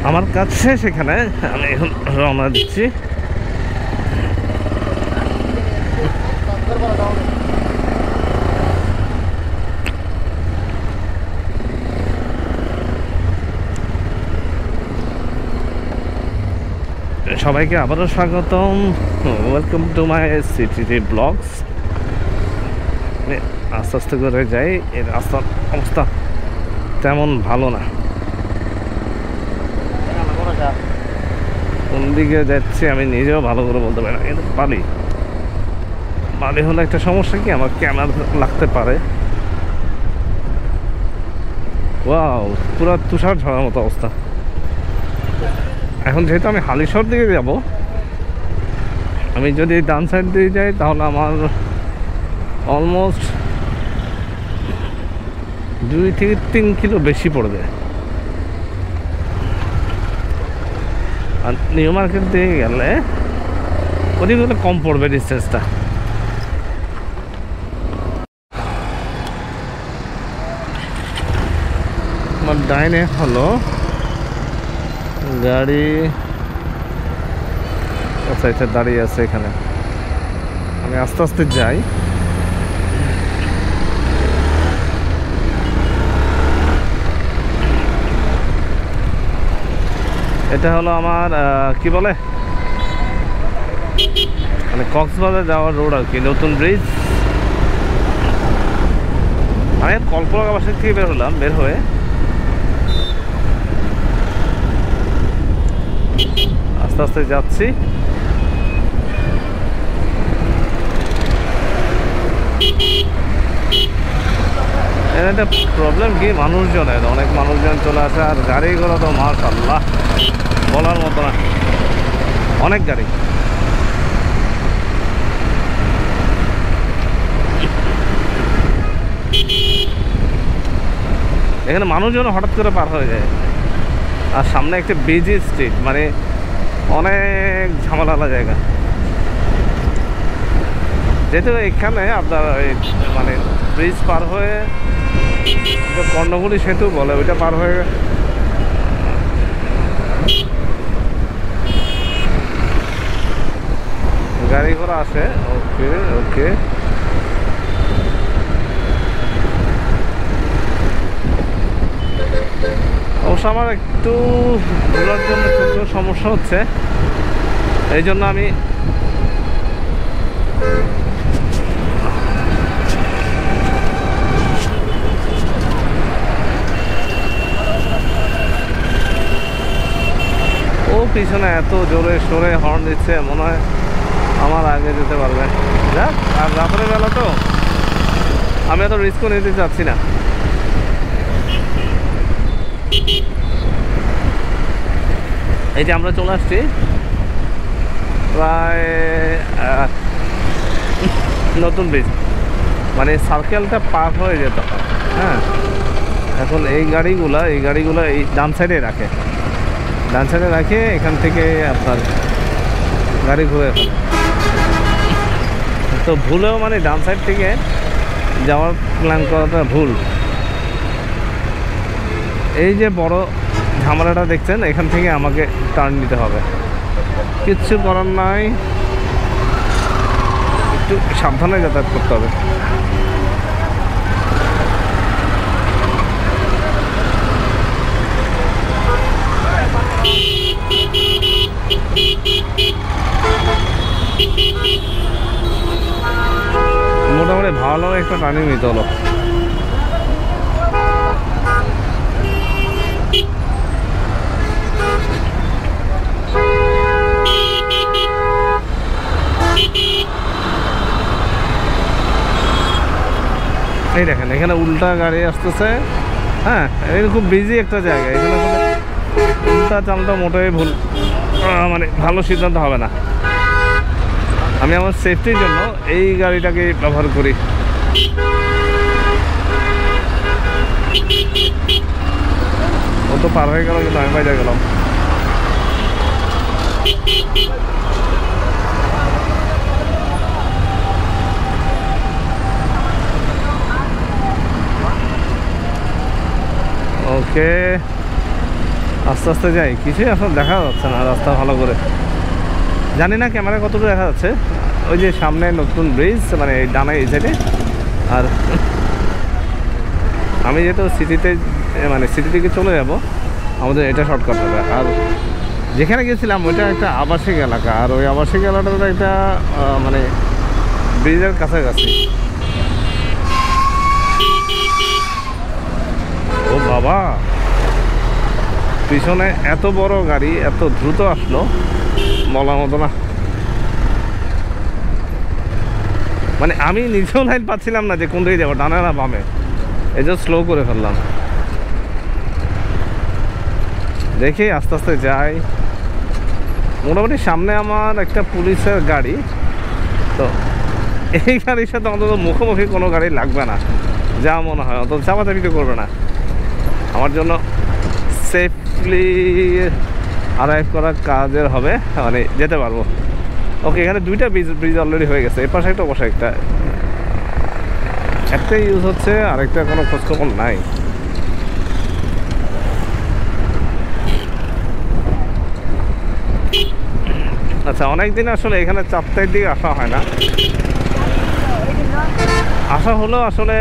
আমার কাছে সেখানে আমি এখন রওনা দিচ্ছি। সবাইকে আবারও স্বাগতম, welcome to my city blogs. আস্তে আস্তে করে যাই, এর রাস্তার অবস্থা তেমন ভালো না। কোন দিকে যাচ্ছি আমি নিজেও ভালো করে বলতে পারি না, কিন্তু বালি হলে একটা সমস্যা কি, আমার ক্যামেরা লাগতে পারে। ওয়াও, পুরো তুষার ঝরার মতো অবস্থা। এখন যেহেতু আমি হালিশহর দিকে যাব, আমি যদি ডান সাইড দিয়ে যাই তাহলে আমার অলমোস্ট 2 থেকে 3 কিলো বেশি পড়বে। আর নিউ মার্কেট দিয়ে গেলে ওদিকে কম পড়বে ডিস্টেন্সটা। আমার ডাইনে হলো গাড়ি, আচ্ছা এটা দাঁড়িয়ে আছে এখানে। আমি আস্তে আস্তে যাই। এটা হলো আমার কি বলে, মানে কক্সবাজার যাওয়ার রোড আর কি, নতুন ব্রিজ। আমি কল্পনা বাসা থেকে বের হলাম, বের হয়ে আস্তে আস্তে যাচ্ছি। এর একটা প্রবলেম কি, মানুষজনের অনেক মানুষজন চলে আসে, আর গাড়ি ঘোড়া তো মাশাআল্লাহ বলার মতো না, অনেক গাড়ি। এখানে মানুষজন হঠাৎ করে পার হয়ে যায়। আর সামনে একটা বিজি স্ট্রিট, মানে অনেক ঝামেলালা জায়গা। যেহেতু এখানে আপনার মানে ব্রিজ পার হয়ে, কর্ণফুলী সেতু বলে, ওইটা পার হয়ে গাড়ি ঘোড়া আসে। ওকে ওকে, অবশ্য আমার একটু ঘোরার জন্য একটু সমস্যা হচ্ছে, এই জন্য আমি পিছনে এত জোরে সরে হর্ন দিচ্ছে, মনে হয় আমার আগে যেতে পারবে। যাক, আর রাতের বেলা তো আমি এত রিস্কও নিতে চাচ্ছি না। এই যে আমরা চলে আসছি প্রায় নতুন ব্রিজ, মানে সার্কেলটা পার হয়ে যেত। হ্যাঁ, এখন এই গাড়িগুলো এই ডান সাইডে রাখে, এখান থেকে আপনার গাড়ি ঘুরে ফেলে। তো ভুলেও মানে ডান সাইড থেকে যাওয়ার প্ল্যান করাটা ভুল। এই যে বড় ঝামেলাটা দেখছেন, এখান থেকে আমাকে টার্ন নিতে হবে, কিচ্ছু করার নাই, একটু সাবধানে যাতায়াত করতে হবে। মোটামুটি ভালো একটা টার্নিং নিতে হলো। এই দেখেন, এখানে উল্টা গাড়ি আসতেছে। হ্যাঁ, এটা খুব বিজি একটা জায়গা, এখানে উল্টা চালটা মোটেই ভুল, মানে ভালো সিদ্ধান্ত হবে না। আমি আমার সেফটির জন্য এই গাড়িটাকে ব্যবহার করি। ও তো পার হয়ে গেল, কিন্তু আমি বাইরে গেলাম। ওকে, আস্তে আস্তে যাই, কিছুই এখন দেখা যাচ্ছে না রাস্তা ভালো করে। জানি না ক্যামেরা কতটুকু দেখা যাচ্ছে। ওই যে সামনে নতুন ব্রিজ, মানে ডানা এই সাইডে। আর আমি যেহেতু সিটিতে, মানে সিটি থেকে চলে যাব, আমাদের এটা শর্টকাট হবে। আর যেখানে গেছিলাম ওইটা একটা আবাসিক এলাকা, আর ওই আবাসিক এলাকাটা একটা মানে ব্রিজের কাছাকাছি। ও বাবা, পিছনে এত বড় গাড়ি এত দ্রুত আসলো বলার মতো না। মানে আমি নিজেও লাইন পাচ্ছিলাম না যে কোন দিকে যাবো, ডানে না বামে। এই যে স্লো করে ফেললাম। দেখি আস্তে আস্তে যাই। মোটামুটি সামনে আমার একটা পুলিশের গাড়ি, তো এই গাড়ির সাথে অন্তত মুখোমুখি কোনো গাড়ি লাগবে না যা মনে হয়, অন্তত চাপাচাপি তো করবে না। আমার জন্য সেফলি অ্যারাইভ করার কাজের হবে, মানে যেতে পারবো। ওকে, এখানে দুইটা ব্রিজ অলরেডি হয়ে গেছে, এর পাশে একটা বসে একটা ইউজ হচ্ছে, আরেকটা কোনো খোঁজখবর নাই। আচ্ছা, অনেকদিন আসলে এখানে 4টার দিকে আসা হয় না। আসা হলেও আসলে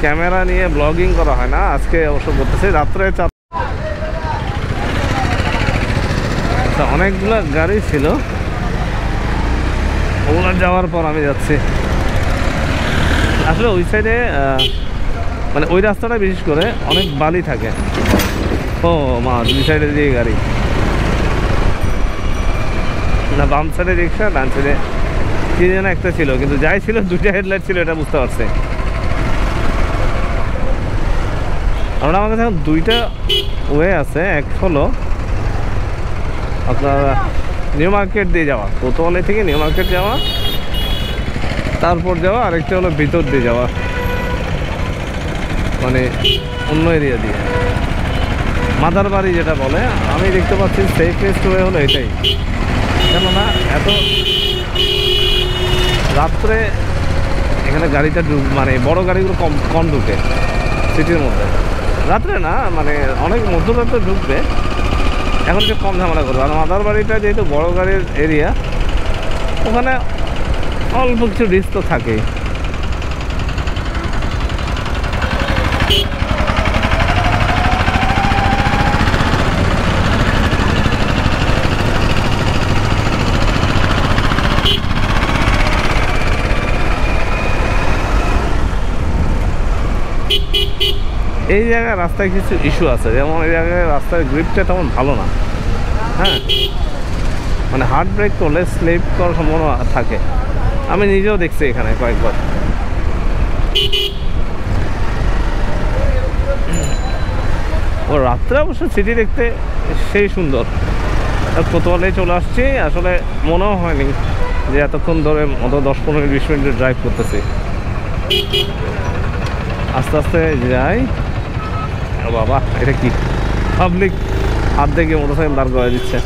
ক্যামেরা নিয়ে ব্লগিং করা হয় না। আজকে অবশ্য করতেছি রাত্রে। অনেকগুলো গাড়ি ছিল, ওগুলো যাওয়ার পর আমি যাচ্ছি। আসলে ওই সাইডে মানে ওই রাস্তাটা বিশেষ করে অনেক বালি থাকে। ও মা, দুই সাইডে দিয়ে গাড়ি না, বাম সাইডে রিক্সা, ডান সাইডে কি যেন একটা ছিল, কিন্তু যাই ছিল দুইটা হেডলাইট ছিল, এটা বুঝতে পারছি। আমরা আমার কাছে এখন দুইটা ওয়ে আছে। এক হলো আপনার নিউ মার্কেট দিয়ে যাওয়া, কোতোয়ালি থেকে নিউ মার্কেট যাওয়া, তারপর যাওয়া। আরেকটা হলো ভিতর দিয়ে যাওয়া, মানে অন্য এরিয়া দিয়ে, মাদার বাড়ি যেটা বলে। আমি দেখতে পাচ্ছি সেফেস্ট ওয়ে হলো এটাই। কেননা এত রাত্রে এখানে গাড়িটা মানে বড় গাড়িগুলো কম ঢুকে সিটির মধ্যে। রাত্রে না, মানে অনেক মধ্যরাত্রে ঢুকবে, এখন একটু কম ঝামেলা করবে। আর মাদার বাড়িটা যেহেতু বড় গাড়ির এরিয়া, ওখানে অল্প কিছু রিস্ক তো থাকেই। এই জায়গায় রাস্তায় কিছু ইস্যু আছে, যেমন এই জায়গায় রাস্তার গ্রিপটা তেমন ভালো না। হ্যাঁ, মানে হার্ড ব্রেক করলে স্লিপ করার সম্ভাবনা থাকে। আমি নিজেও দেখছি এখানে কয়েকবার। ও রাত্রে অবশ্য সিটি দেখতে সেই সুন্দর। কোতোয়ালি চলে আসছি, আসলে মনেও হয়নি যে এতক্ষণ ধরে মতো 10-15-20 মিনিট ড্রাইভ করতেছি। আস্তে আস্তে যাই। বাবা, এটা কি পাবলিক হাত দেখে মোটরসাইকেল দাঁড় করে দিচ্ছে।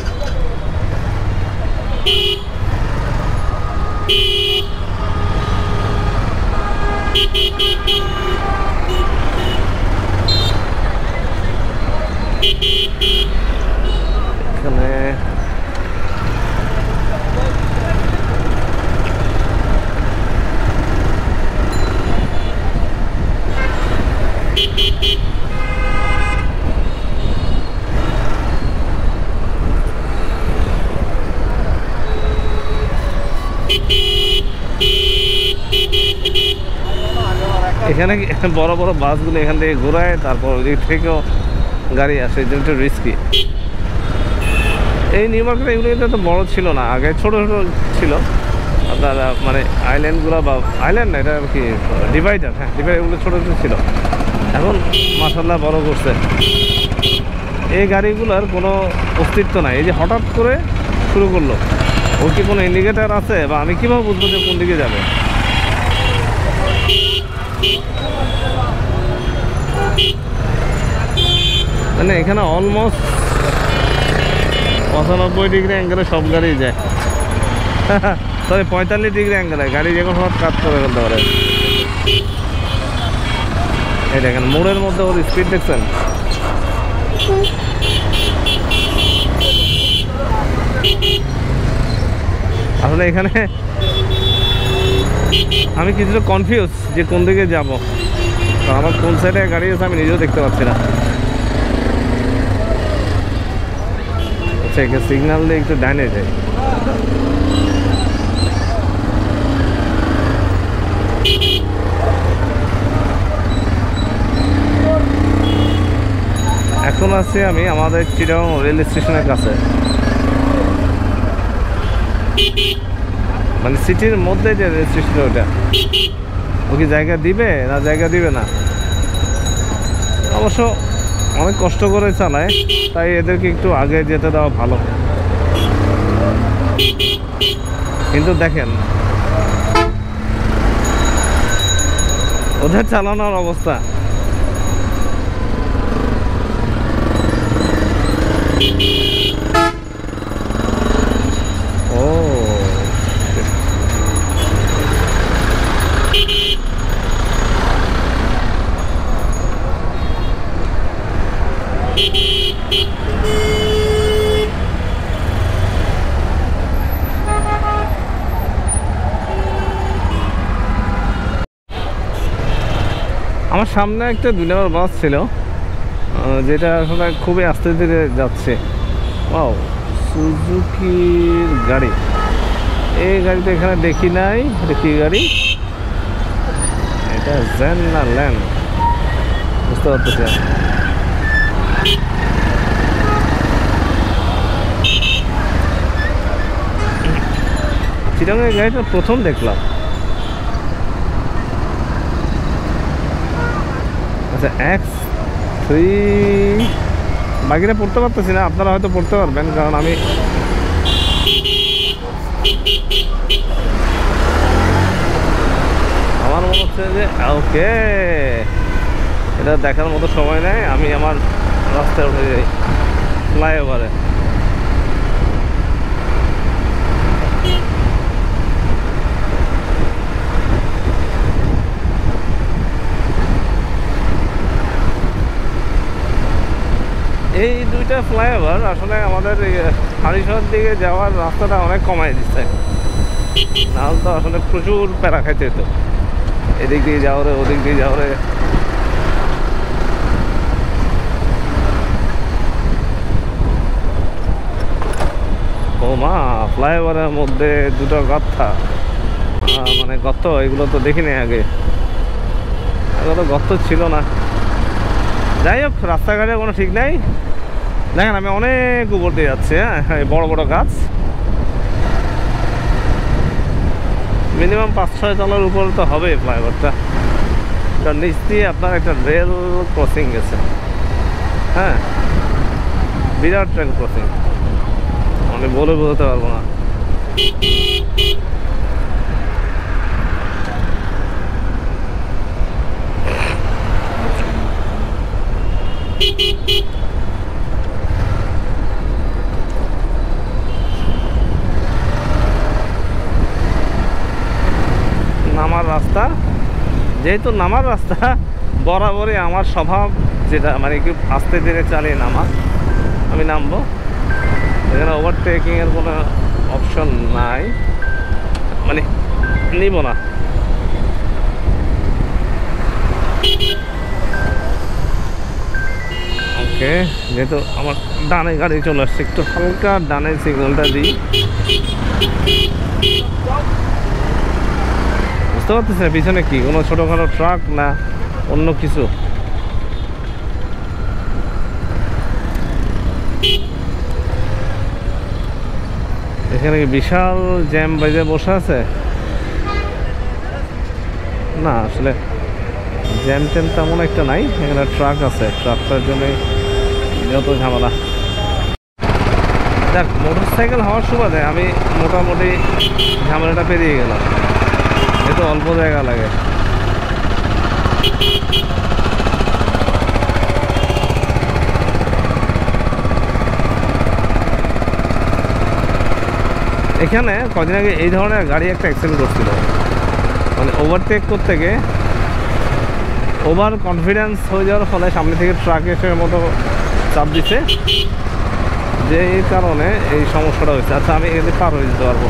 এখানে এখানে বড় বড় বাসগুলো এখান থেকে ঘোরায়, তারপর ওই থেকেও গাড়ি আসে, এই জন্য একটু রিস্কি। এই নিউ মার্কেট এগুলো তো বড় ছিল না, আগে ছোট ছোট ছিল আপনার, মানে আইল্যান্ডগুলো, বা আইল্যান্ড না, এটা কি ডিভাইডার। হ্যাঁ, ডিভাইডার, এগুলো ছোটো ছোটো ছিল, এখন মাশাআল্লাহ বড় করছে। এই গাড়িগুলোর কোনো অস্তিত্ব নাই। এই যে হঠাৎ করে শুরু করলো, ওর কি কোনো ইন্ডিকেটার আছে, বা আমি কীভাবে বুঝবো যে কোন দিকে যাবে? মানে এখানে অলমোস্ট 95 ডিগ্রি অ্যাঙ্গেলে সব গাড়ি যায়। সরি, 45 ডিগ্রি অ্যাঙ্গেলে গাড়ি যে কোনো সময় কাজ করে ফেলতে পারে। এই দেখেন মোড়ের মধ্যে ওর স্পিড দেখছেন, আসলে এখানে আমি কিছুটা কনফিউজ যে কোন দিকে যাব, কারণ আমার কোন সাইডে গাড়ি আছে আমি নিজেও দেখতে পাচ্ছি না। আচ্ছা, একে সিগন্যাল দিয়ে একটু ডাইনে যাই। এখন আছি আমি আমাদের চিটাগাং রেল স্টেশনের কাছে, মানে সিটির মধ্যে যে রেল স্টেশন ওটা। ও কি জায়গা দিবে না জায়গা দিবে না, অবশ্য অনেক কষ্ট করে চালায়, তাই এদেরকে একটু আগে যেতে দেওয়া ভালো। কিন্তু দেখেন ওদের চালানোর অবস্থা। ও আমার সামনে একটা 2 নম্বর বাস ছিল, যেটা আসলে খুবই আস্তে ধীরে যাচ্ছে। ওয়াও, সুজুকির গাড়ি। এই গাড়িটা এখানে দেখি নাই। এটা কি গাড়ি? এটা জেন না ল্যান্ড বুঝতে পারতেছি। চিটাগাং এই গাড়িটা প্রথম দেখলাম। আচ্ছা, X3 বাকিটা পড়তে পারতেছি না, আপনারা হয়তো পড়তে পারবেন, কারণ আমি আমার মনে হচ্ছে যে ওকে এটা দেখার মতো সময় নেই, আমি আমার রাস্তায় উঠে যাই ফ্লাইওভারে। এই দুইটা ফ্লাইওভার আসলে আমাদের হালিশহর দিকে যাওয়ার রাস্তাটা অনেক কমাই দিচ্ছে, নাহলে তো আসলে প্রচুর প্যারা খাইতে হতো। এদিক দিয়ে যাও রে, ওদিক দিয়ে যাও রে। ও মা, ফ্লাইওভারের মধ্যে দুটো গর্তা, মানে গর্ত, এগুলো তো দেখিনি আগে, এগুলো তো গর্ত ছিল না। যাই হোক, রাস্তাঘাটে কোনো ঠিক নাই। দেখেন আমি অনেক উপর দিয়ে যাচ্ছি, হ্যাঁ, বড় বড় গাছ, মিনিমাম 5-6 তলার উপর তো হবে ফ্লাইওভারটা। তার নিচ দিয়ে আপনার একটা রেল ক্রসিং গেছে, হ্যাঁ, বিরাট রেল ক্রসিং, আমি বলে বোঝাতে পারবো না। নামার রাস্তা, যেহেতু নামার রাস্তা, বরাবরই আমার স্বভাব যেটা, মানে একটু আস্তে ধীরে চালিয়ে নামা। আমি নামবো, এখানে ওভারটেকিংয়ের কোনো অপশন নাই, মানে নিব না। ওকে, যেহেতু আমার ডানে গাড়ি চলে আসছে, একটু হালকা ডানে সিগন্যালটা দিই। বুঝতে পারতেছি না পিছনে কি, কোনো ছোটোখাটো ট্রাক না অন্য কিছু। এখানে কি বিশাল জ্যাম বেজে বসে আছে? না, আসলে জ্যাম ট্যাম তেমন একটা নাই, এখানে ট্রাক আছে, ট্রাকটার জন্য যত ঝামেলা। দেখ, মোটর সাইকেল হওয়ার সুবাদে আমি মোটামুটি ঝামেলাটা পেরিয়ে গেলাম, যেহেতু অল্প জায়গা লাগে। এখানে কদিন আগে এই ধরনের গাড়ি একটা অ্যাক্সিডেন্ট করছিল, মানে ওভারটেক করতে গিয়ে ওভার কনফিডেন্স হয়ে যাওয়ার ফলে সামনে থেকে ট্রাক এসে মতো চাপ দিছে, যে এই কারণে এই সমস্যাটা হয়েছে। আচ্ছা, আমি এখানে পার হয়ে যেতে পারবো।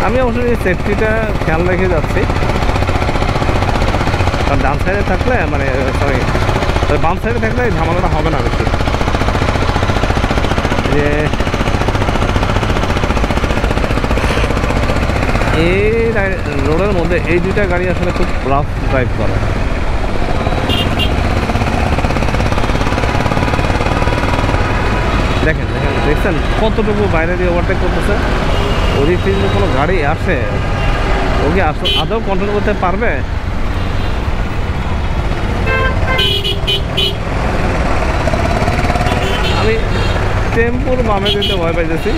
আমি অবশ্যই এই সেফটিটা খেয়াল রেখে যাচ্ছি, কারণ ডান সাইডে থাকলে মানে সরি বাম সাইডে থাকলে এই ঝামেলাটা হবে না বেশি। যে এই রোডের মধ্যে এই দুইটা গাড়ি আসলে খুব রাফ ড্রাইভ করে। দেখেন দেখেন দেখছেন কতটুকু বাইরে দিয়ে ওভারটেক করতেছে। ওদিক থেকে যদি কোনো গাড়ি আসে, ওকে আদৌ কন্ট্রোল করতে পারবে? আমি টেম্পুর বামে যেতে ভয় পাইতেছি।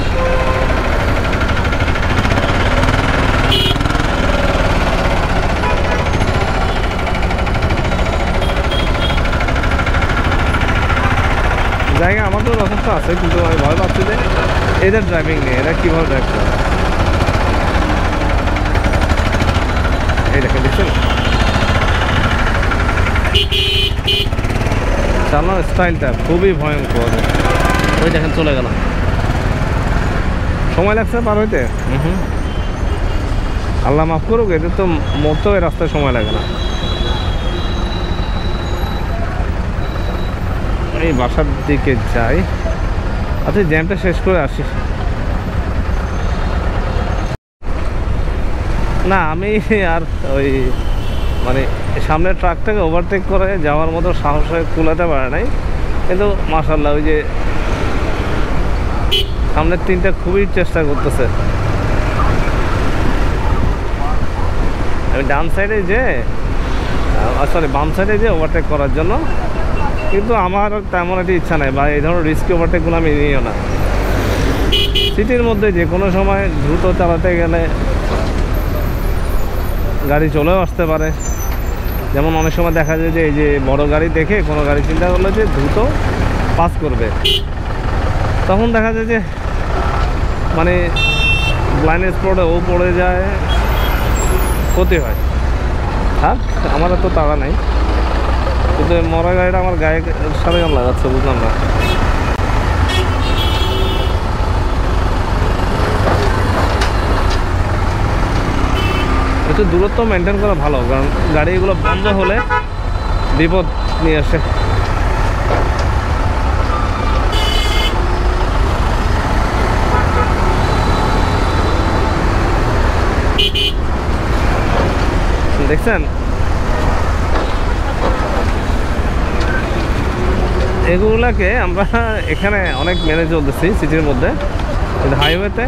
জায়গা আমাদের যথেষ্ট আছে, কিন্তু আমি ভয় পাচ্ছি যে এদের ড্রাইভিং নেই, এরা কীভাবে ড্রাইভ করে। এই দেখেন দেখছেন চালানোর স্টাইলটা খুবই ভয়ঙ্কর। ওই দেখেন চলে গেল, সময় লাগছে পার হইতে। আল্লাহ মাফ করুক, এদের তো মরতেও এই রাস্তায় সময় লাগে না। এই বাসার দিকে যাই। আচ্ছা, জ্যামটা শেষ করে আসি। না, আমি আর ওই মানে সামনের ট্রাকটাকে ওভারটেক করে যাওয়ার মতো সাহস হয়ে কুলাতে পারে নাই, কিন্তু মাশাআল্লাহ ওই যে সামনের তিনটা খুবই চেষ্টা করতেছে। আমি ডান সাইডে যে সরি বাম সাইডে যে ওভারটেক করার জন্য, কিন্তু আমার তেমন একটা ইচ্ছা নাই, বা এই ধরনের রিস্কি ওভারটেকগুলো আমি নিও না। সিটির মধ্যে যে কোনো সময় দ্রুত চালাতে গেলে গাড়ি চলেও আসতে পারে। যেমন অনেক সময় দেখা যায় যে এই যে বড় গাড়ি দেখে কোনো গাড়ি চিন্তা করলো যে দ্রুত পাস করবে, তখন দেখা যায় যে মানে ব্লাইন্ড স্পটে ও পড়ে যায়, ক্ষতি হয়। আর আমার তো তাড়া নাই, কিন্তু মরা গাড়িটা আমার গায়ে সাথে কেমন লাগাচ্ছে বুঝলাম না। একটু দূরত্ব মেনটেন করা ভালো, কারণ গাড়িগুলো বন্ধ হলে বিপদ নিয়ে আসে। দেখছেন এগুলাকে আমরা এখানে অনেক মেনে চলতেছি সিটির মধ্যে, কিন্তু হাইওয়েতে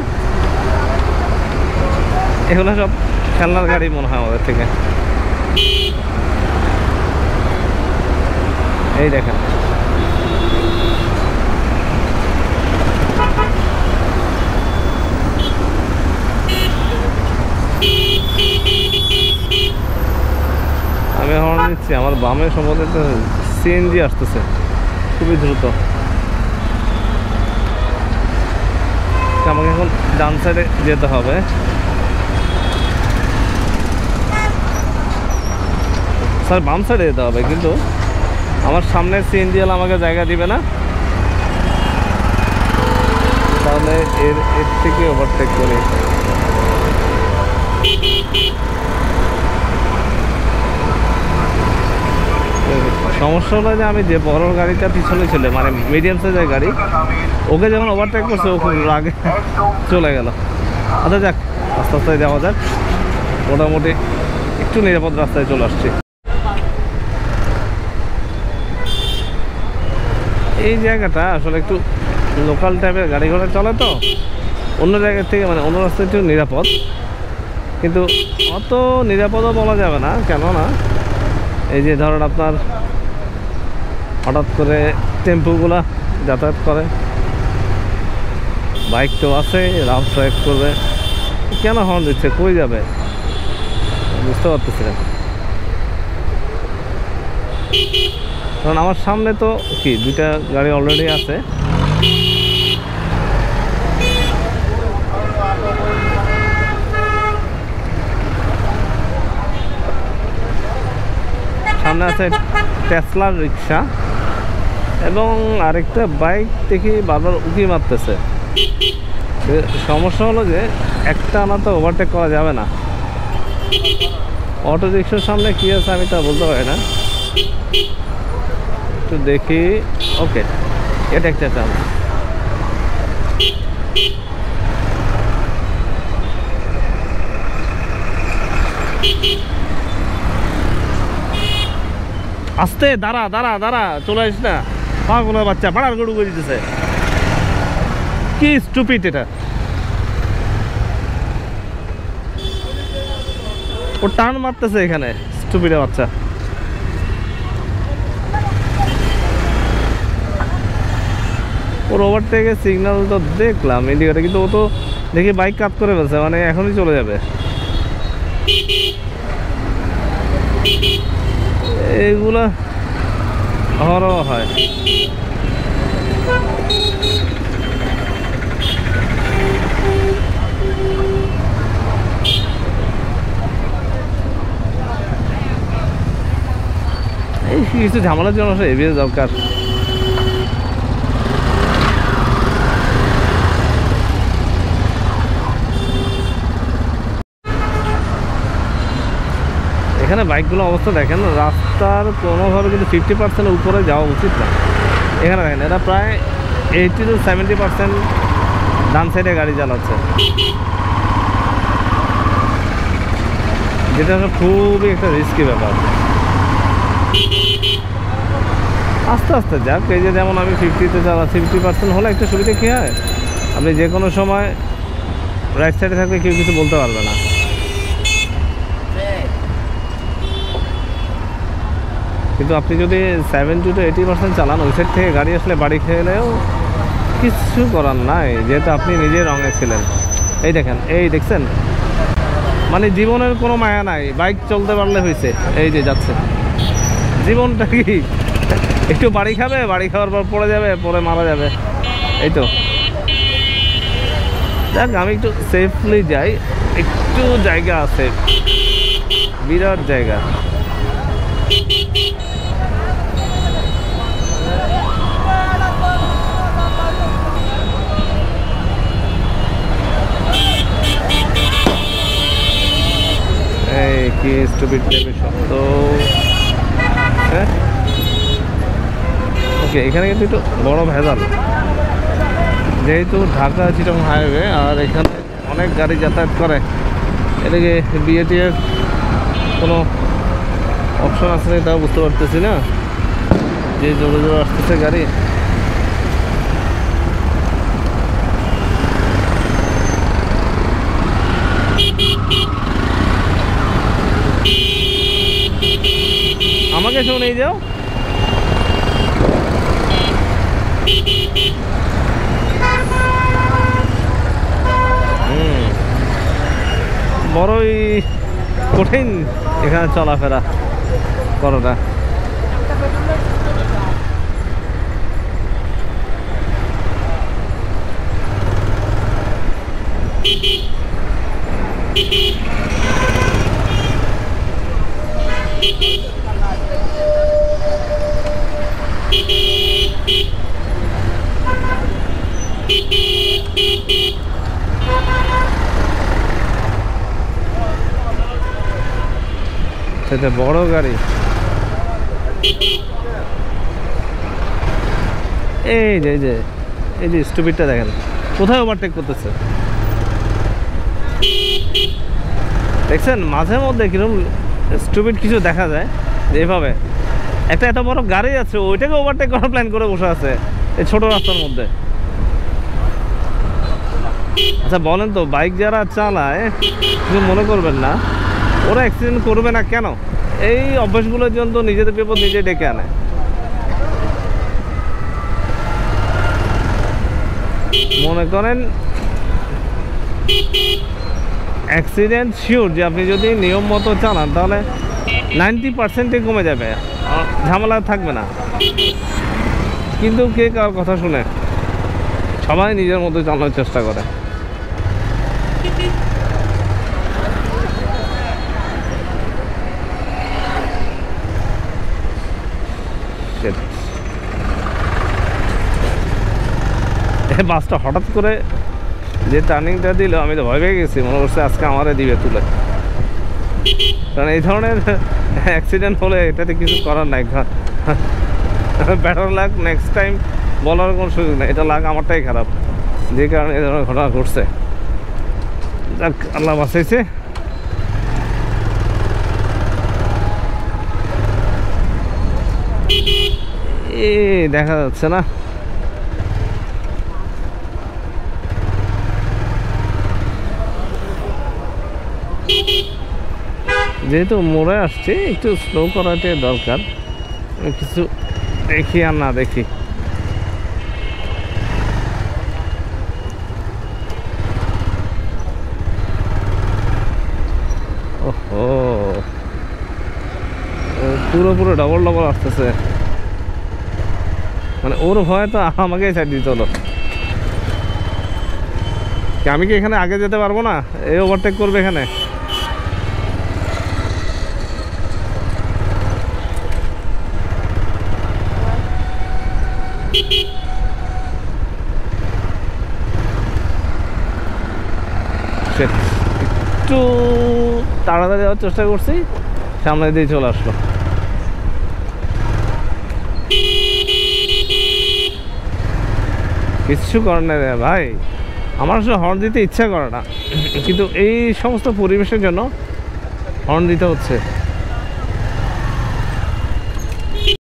এগুলো সব খেলনার গাড়ি মনে হয় আমাদের থেকে। এই দেখেন আমি হর্ন দিচ্ছি, আমার বামে সম্ভবত সিএনজি আসতেছে খুবই দ্রুত। আমাকে এখন ডান সাইডে যেতে হবে। স্যার বাম সাইডে যেতে হবে, কিন্তু আমার সামনে সিএনজি এল আমাকে জায়গা দিবে না, তাহলে এর থেকে ওভারটেক করি। সমস্যা হলো যে আমি যে বড় গাড়িটা পিছনে ছিল, মানে মিডিয়াম সাইজের গাড়ি, ওকে যখন ওভারটেক করছে ও খুব রাগে চলে গেল। আচ্ছা যাক, আস্তে আস্তে যাওয়া যাক, মোটামুটি একটু নিরাপদ রাস্তায় চলে আসছি। এই জায়গাটা আসলে একটু লোকাল টাইপের গাড়ি ঘোড়া চলে, তো অন্য জায়গার থেকে মানে অন্য রাস্তায় একটু নিরাপদ, কিন্তু অত নিরাপদও বলা যাবে না। কেননা এই যে ধরেন আপনার হঠাৎ করে টেম্পুগুলা যাতায়াত করে, বাইক তো আছে রাফ ড্রাইভ করবে, কেন হর্ন দিচ্ছে, কই যাবে বুঝতে পারতেছি না। কারণ আমার সামনে তো কি দুইটা গাড়ি অলরেডি আছে, সামনে সামনে আছে টেসলার রিক্সা এবং আরেকটা বাইক দেখি বারবার উকি মারতেছে। সমস্যা হলো যে একটা আনা তো ওভারটেক করা যাবে না। অটো রিক্সার সামনে কী আছে আমি তা বলতে পারি না, একটু দেখি। ওকে, এটা একটা চাল। আস্তে দাঁড়া দাঁড়া দাঁড়া, চলে আসিস না, পাগলের বাচ্চা পাড়ার গরু করে দিতেছে। কি স্টুপিড এটা, ও টার্ন মারতেছে এখানে, স্টুপিডের বাচ্চা। ওর ওভারটেকের সিগন্যাল তো দেখলাম ইন্ডিকেটার, কিন্তু ও তো দেখি বাইক কাট করে ফেলছে, মানে এখনই চলে যাবে। এইগুলা হরও হয়। এই কিছু ঝামেলার জন্য এবিএস দরকার। এখানে বাইকগুলো অবস্থা দেখেন, রাস্তার কোনোভাবে কিন্তু 50% উপরে যাওয়া উচিত না। এখানে দেখেন এরা প্রায় 80 to 70% ডান সাইডে গাড়ি চালাচ্ছে, যেটা খুবই একটা রিস্কি ব্যাপার। আস্তে আস্তে যাক, এই যে যেমন আমি 50-তে চালাচ্ছি, 50% হলে একটা সুবিধা কী হয়, আপনি যে কোনো সময় রাইট সাইডে থাকলে কেউ কিছু বলতে পারবে না। কিন্তু আপনি যদি 70 to 80% চালান, ওই সাইড থেকে গাড়ি আসলে বাড়ি খেলেও কিছু করার নাই, যেহেতু আপনি নিজে রঙে ছিলেন। এই দেখেন, এই দেখছেন, মানে জীবনের কোনো মায়া নাই, বাইক চলতে পারলে হয়েছে। এই যে যাচ্ছে, জীবনটা কি একটু বাড়ি খাবে, বাড়ি খাওয়ার পর পড়ে যাবে, পরে মারা যাবে, এই তো। দেখ আমি একটু সেফলি যাই, একটু জায়গা আছে, বিরাট জায়গা। এই কি স্টুপিড টাইপের শব্দ। হ্যাঁ, ওকে, এখানে কিন্তু একটু বড় ভেজাল, যেহেতু ঢাকা চিটাগং হাইওয়ে আর এখানে অনেক গাড়ি যাতায়াত করে। এদিকে বিএটিএর কোনো অপশন আছে না তাও বুঝতে পারতেছি না, যে জোরে জোরে আসতেছে গাড়ি। আমাকে শুনেই যাও। বড়ই কঠিন এখানে চলাফেরা করাটা। সেটা বড় গাড়ি। এই যে এই যে এই যে স্টুপিডটা দেখেন কোথায় ওভারটেক করতেছে, দেখছেন? মাঝে মধ্যে কিরকম স্টুপিড কিছু দেখা যায়, যে এইভাবে একটা এত বড় গাড়ি আছে ওইটাকে ওভারটেক করার প্ল্যান করে বসে আছে এই ছোট রাস্তার মধ্যে। আচ্ছা বলেন তো, বাইক যারা চালায় কিছু মনে করবেন না, ওরা অ্যাক্সিডেন্ট করবে না কেন? এই অভ্যাসগুলোর জন্য তো নিজেদের বিপদ নিজে ডেকে আনে। মনে করেন অ্যাক্সিডেন্ট শিওর যে আপনি যদি নিয়ম মতো চালান তাহলে 90%-ই কমে যাবে, ঝামেলা থাকবে না। কিন্তু কে কার কথা শুনে? সবাই নিজের মতো চালানোর চেষ্টা করে। বাসটা হঠাৎ করে যে টার্নিংটা দিল, আমি তো ভয় পেয়ে গেছি, মনে করছে আজকে আমারে দিবে তুলে। কারণ এই ধরনের অ্যাক্সিডেন্ট হলে এটাতে কিছু করার নাই। বেটার লাক নেক্সট টাইম বলার কোনো সুযোগ নেই, এটা লাক আমারটাই খারাপ, যে কারণে এই ধরনের ঘটনা ঘটছে। যাক, আল্লাহ বাঁচাইছে। দেখা যাচ্ছে না, যেহেতু মোড়ে আসছি একটু স্লো করাতে দরকার। কিছু দেখি আর না দেখি। ওহো, পুরো ডবল আসতেছে, মানে ওর ভয় তো আমাকেই সাইড দিতে হলো। আমি কি এখানে আগে যেতে পারবো না? এই ওভারটেক করবে এখানে। একটু তাড়াতাড়ি যাওয়ার চেষ্টা করছি, সামনে দিয়ে চলে আসলো। কিচ্ছু করার নেই রে ভাই, আমার আসলে হর্ন দিতে ইচ্ছা করে না, কিন্তু এই সমস্ত পরিবেশের জন্য হর্ন দিতে হচ্ছে।